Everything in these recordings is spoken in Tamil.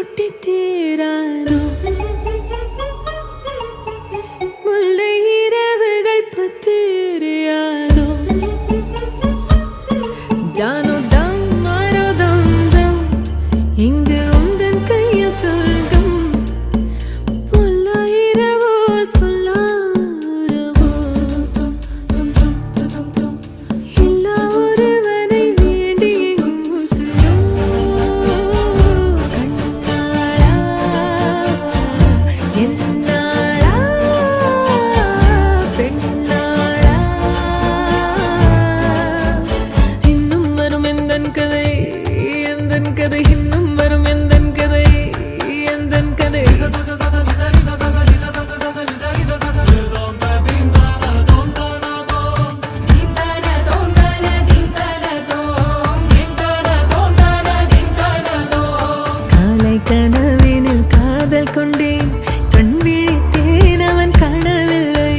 கொட்டி தீராதோ முல்லை இரவுகள் பத்தேறியாதோ ஜானோ தம் மாரோ தம் தம் இங்கு உந்தன் கையில் சொர்க்கம் முல்லை இரவோ சொல்லாரவோ எல்லா ஒருவனை வேண்டி எங்கும் உசுரோ கண்ணாளா என்னாளா பெண்ணாளா இன்னும் வரும் எந்தன் கதை இன்னும் வரும் எந்தன் கதை காலை கனவினில் காதல் கொண்டேன் கண் விழித்தேன் அவன் காணவில்லை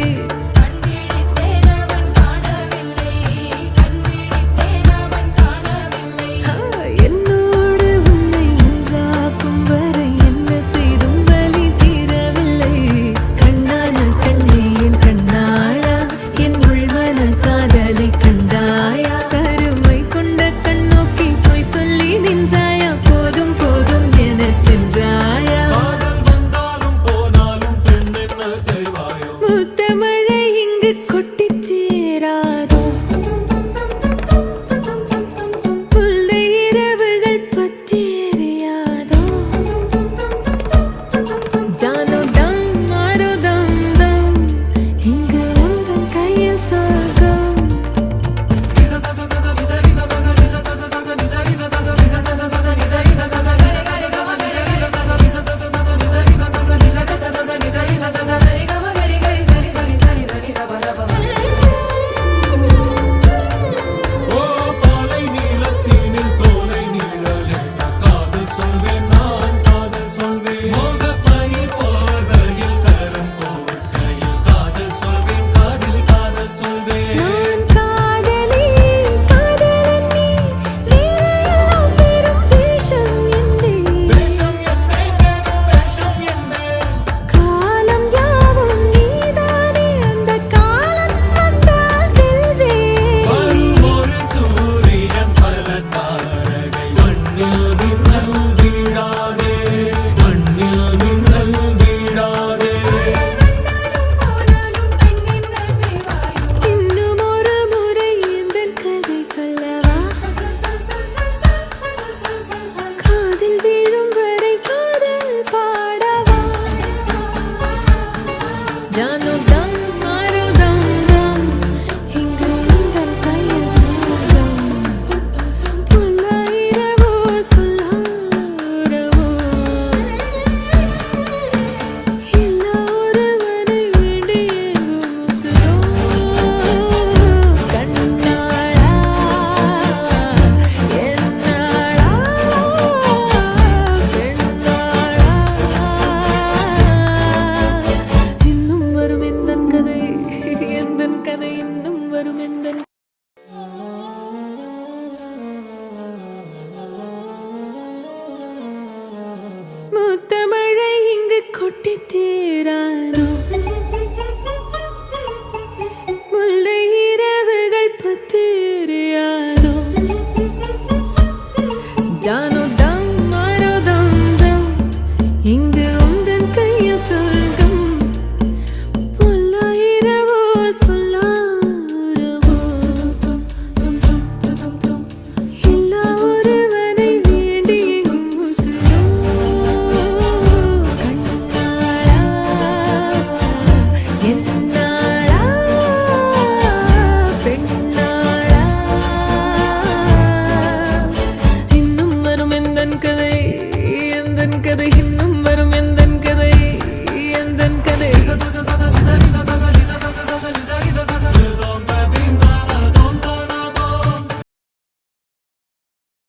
என்னோடு உன்னை ஒன்றாக்கும் வரை என்ன செய்தும் வலி தீரவில்லை கண்ணான கண்ணே என் கண்ணாளா என் உள்மன காதலை கண்டாயா கருமை கொண்ட கண்ணோக்கி போய் சொல்லி நின்றாயா போதும் போதும் எனச் சென்றாயா மூத்த மழை இங்கு கொட்டித் தீராதோ முல்லை இரவுகள் பத்தேறியாதோ ஜானோ தம் மாரோ தம் தம் இங்கு உந்தன் கையில் சொர்க்கம் நான் காதலி காதலன் நீ வேறெல்லாம் பெரும் வேஷம் என்னே காலம் யாவும் நீதானே அந்த காலம் வந்தால் வெல்வேன் இன்னும் ஒரு முறை எந்தன் கதை சொல்லவா காதில் வீழும் வரை காதல் பாடவா ஜானோ தம் மாரோ தம் தம் இங்கு உந்தன் கையில் சொர்க்கம் முல்லை இரவோ சொல்லாரவோ எல்லா ஒருவனை வேண்டி எங்கும் உசுரோ கண்ணாளா என்னாளா பெண்ணாளா இன்னும் வரும் எந்தன் கதை இன்னும் வரும் எந்தன் மூத்த மழை இங்கு கொட்டி தீரா